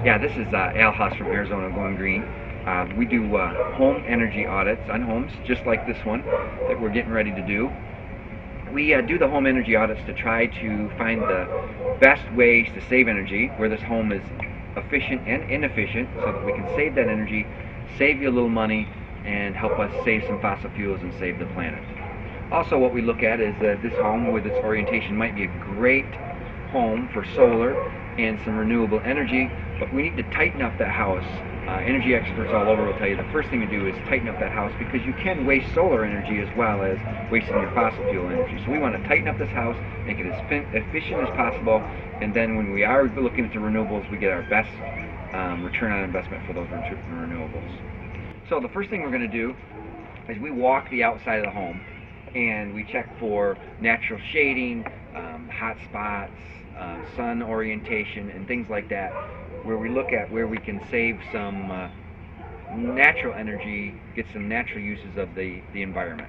Yeah, this is Al Huss from Arizona Going Green. We do home energy audits on homes, just like this one that we're getting ready to do. We do the home energy audits to try to find the best ways to save energy, where this home is efficient and inefficient, so that we can save that energy, save you a little money, and help us save some fossil fuels and save the planet. Also, what we look at is that this home with its orientation might be a great home for solar and some renewable energy, but we need to tighten up that house. Energy experts all over will tell you the first thing to do is tighten up that house, because you can waste solar energy as well as wasting your fossil fuel energy. So we want to tighten up this house, make it as efficient as possible, and then when we are looking at the renewables, we get our best return on investment for those renewables. So the first thing we're going to do is we walk the outside of the home and we check for natural shading, hot spots, sun orientation, and things like that, where we look at where we can save some natural energy, get some natural uses of the environment.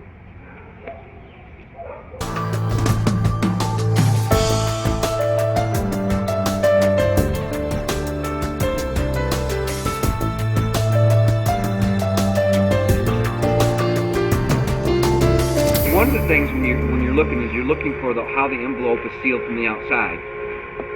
One of the things when you're looking is you're looking for how the envelope is sealed from the outside.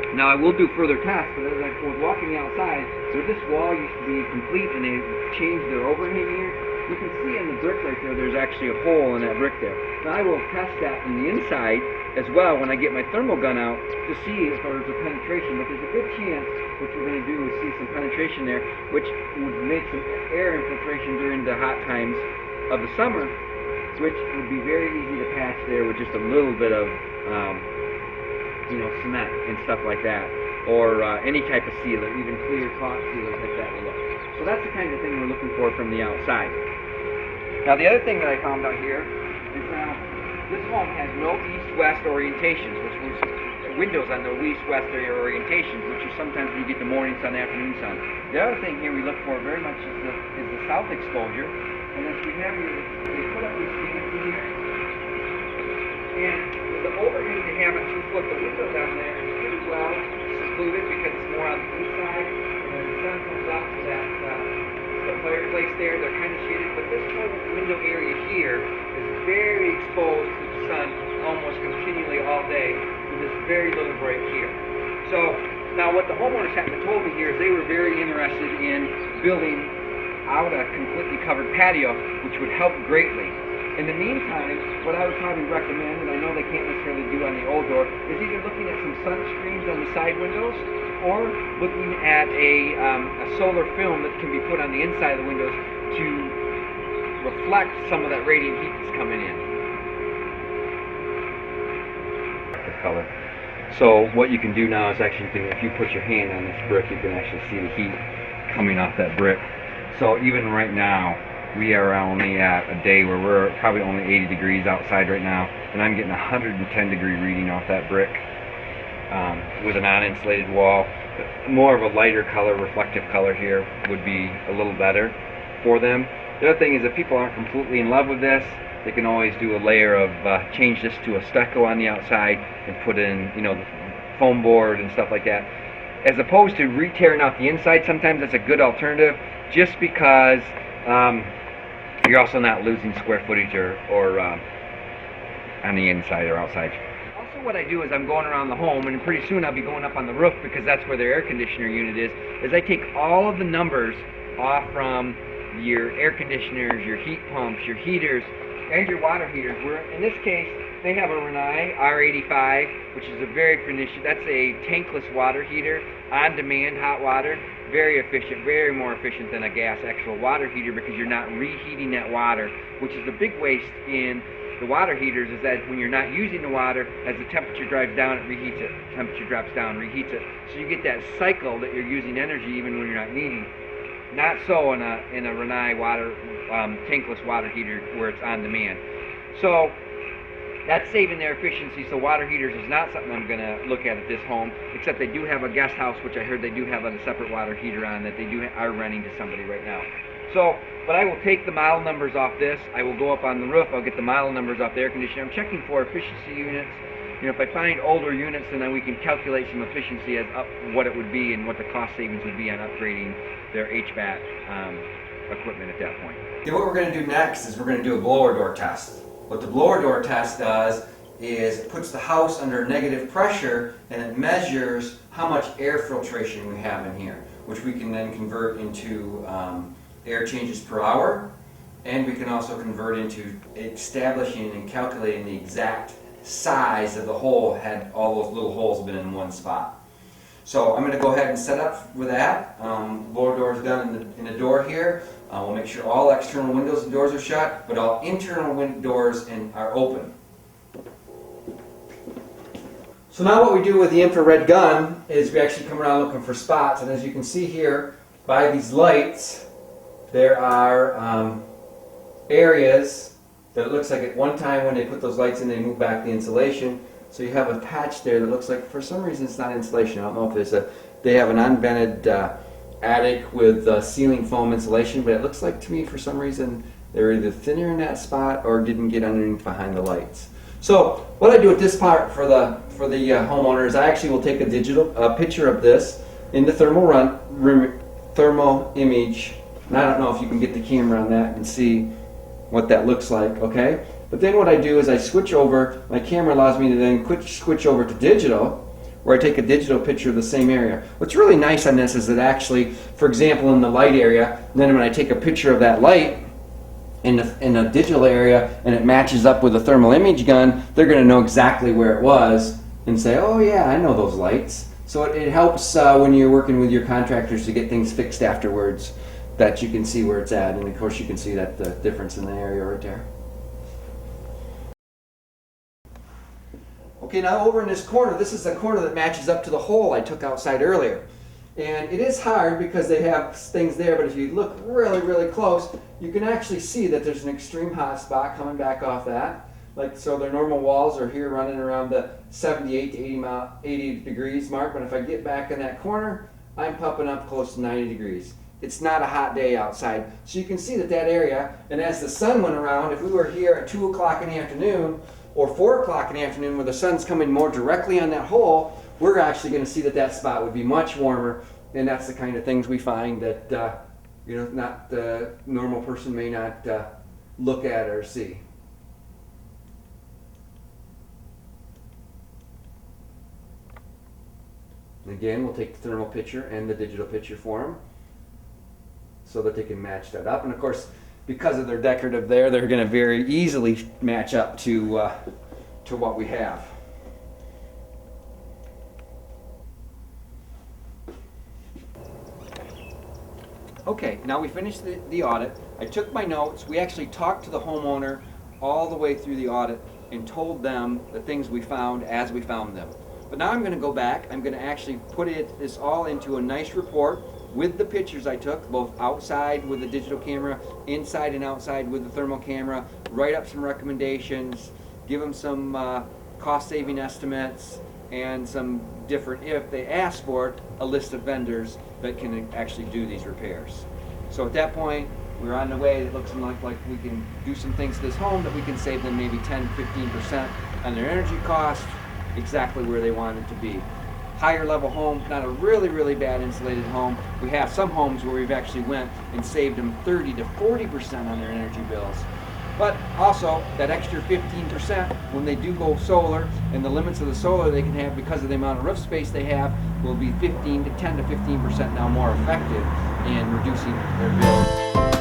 Now I will do further tests, but as I was walking outside, where this wall used to be complete and they changed their overhang here, you can see in the brick right there, there's actually a hole in that brick there. Now I will test that in the inside as well when I get my thermal gun out to see if there's a penetration, but there's a good chance what we're going to do is see some penetration there, which would make some air infiltration during the hot times of the summer, which would be very easy to patch there with just a little bit of cement and stuff like that, or any type of sealer, even clear caulk sealer like that will look. So that's the kind of thing we're looking for from the outside. Now the other thing that I found out here is this home has no east-west orientations, which was windows on the east-west orientations, which is sometimes you get the morning sun, afternoon sun. The other thing here we look for very much is the south exposure, and as we have here, they put up these things in here, and the overhang they have at 2 foot, the window down there is pretty well secluded because it's more on the east side, and when the sun comes up to that the fireplace there, they're kind of shaded, but this whole window area here is very exposed to the sun almost continually all day with this very little break here. So now what the homeowners have told me here is they were very interested in building out a completely covered patio, which would help greatly. In the meantime, what I would probably recommend, and I know they can't necessarily do on the old door, is either looking at some sun screens on the side windows, or looking at a solar film that can be put on the inside of the windows to reflect some of that radiant heat that's coming in. The color. So what you can do now is actually, if you put your hand on this brick, you can actually see the heat coming off that brick. So even right now, we are only at a day where we're probably only 80 degrees outside right now, and I'm getting a 110 degree reading off that brick with a non-insulated wall. More of a lighter color, reflective color here would be a little better for them. The other thing is, if people aren't completely in love with this, they can always do a layer of change this to a stucco on the outside and put in, the foam board and stuff like that. As opposed to re-tearing out the inside, sometimes that's a good alternative, just because you're also not losing square footage or on the inside or outside. Also, what I do is I'm going around the home, and pretty soon I'll be going up on the roof because that's where their air conditioner unit is I take all of the numbers off from your air conditioners, your heat pumps, your heaters, and your water heaters. Where in this case, they have a Rinnai R85, which is a very efficient, that's a tankless water heater, on-demand hot water. Very efficient, very more efficient than a gas actual water heater, because you're not reheating that water, which is the big waste in the water heaters, is that when you're not using the water, as the temperature drives down, it reheats it. Temperature drops down, reheats it. So you get that cycle that you're using energy even when you're not needing. Not so in a Rinnai water tankless water heater where it's on demand. So that's saving their efficiency. So water heaters is not something I'm going to look at this home, except they do have a guest house, which I heard they do have a separate water heater on that they are renting to somebody right now. So, but I will take the model numbers off this. I will go up on the roof. I'll get the model numbers off the air conditioner. I'm checking for efficiency units if I find older units, then we can calculate some efficiency as up what it would be and what the cost savings would be on upgrading their HVAC equipment at that point. Okay, what we're going to do next is we're going to do a blower door test. What the blower door test does is it puts the house under negative pressure and it measures how much air filtration we have in here, which we can then convert into air changes per hour, and we can also convert into establishing and calculating the exact size of the hole had all those little holes been in one spot. So I'm going to go ahead and set up with that. Blower door is done in the door here. We'll make sure all external windows and doors are shut, but all internal doors are open. So now what we do with the infrared gun is we actually come around looking for spots, and as you can see here by these lights there are areas that it looks like at one time when they put those lights in they move back the insulation. So you have a patch there that looks like for some reason it's not insulation. I don't know if they have an unvented attic with ceiling foam insulation, but it looks like to me for some reason they're either thinner in that spot or didn't get underneath behind the lights. So what I do with this part for the homeowner is I actually will take a digital picture of this in the thermal image, and I don't know if you can get the camera on that and see what that looks like, okay? But then what I do is I switch over, my camera allows me to then switch over to digital, where I take a digital picture of the same area. What's really nice on this is that actually, for example, in the light area, then when I take a picture of that light in the digital area and it matches up with a thermal image gun, they're going to know exactly where it was and say, oh yeah, I know those lights. So it helps when you're working with your contractors to get things fixed afterwards, that you can see where it's at, and of course you can see that the difference in the area right there. Okay, now over in this corner, this is the corner that matches up to the hole I took outside earlier. And it is hard because they have things there, but if you look really, really close, you can actually see that there's an extreme hot spot coming back off that. Like, so their normal walls are here running around the 78 to 80 degrees mark, but if I get back in that corner, I'm popping up close to 90 degrees. It's not a hot day outside. So you can see that area, and as the sun went around, if we were here at 2 o'clock in the afternoon or 4 o'clock in the afternoon where the sun's coming more directly on that hole, we're actually going to see that spot would be much warmer, and that's the kind of things we find that not the normal person may not look at or see. And again, we'll take the thermal picture and the digital picture for them so that they can match that up. And of course, because of their decorative there, they're going to very easily match up to what we have. Okay, now we finished the audit. I took my notes. We actually talked to the homeowner all the way through the audit and told them the things we found as we found them. But now I'm going to go back. I'm going to actually put this all into a nice report with the pictures I took, both outside with the digital camera, inside and outside with the thermal camera, write up some recommendations, give them some cost-saving estimates, and some different, if they ask for it, a list of vendors that can actually do these repairs. So at that point, we're on the way. It looks like we can do some things to this home that we can save them maybe 10-15% on their energy cost, exactly where they want it to be. Higher level home, not a really, really bad insulated home. We have some homes where we've actually went and saved them 30-40% on their energy bills. But also, that extra 15%, when they do go solar, and the limits of the solar they can have because of the amount of roof space they have, will be 10 to 15% now more effective in reducing their bills.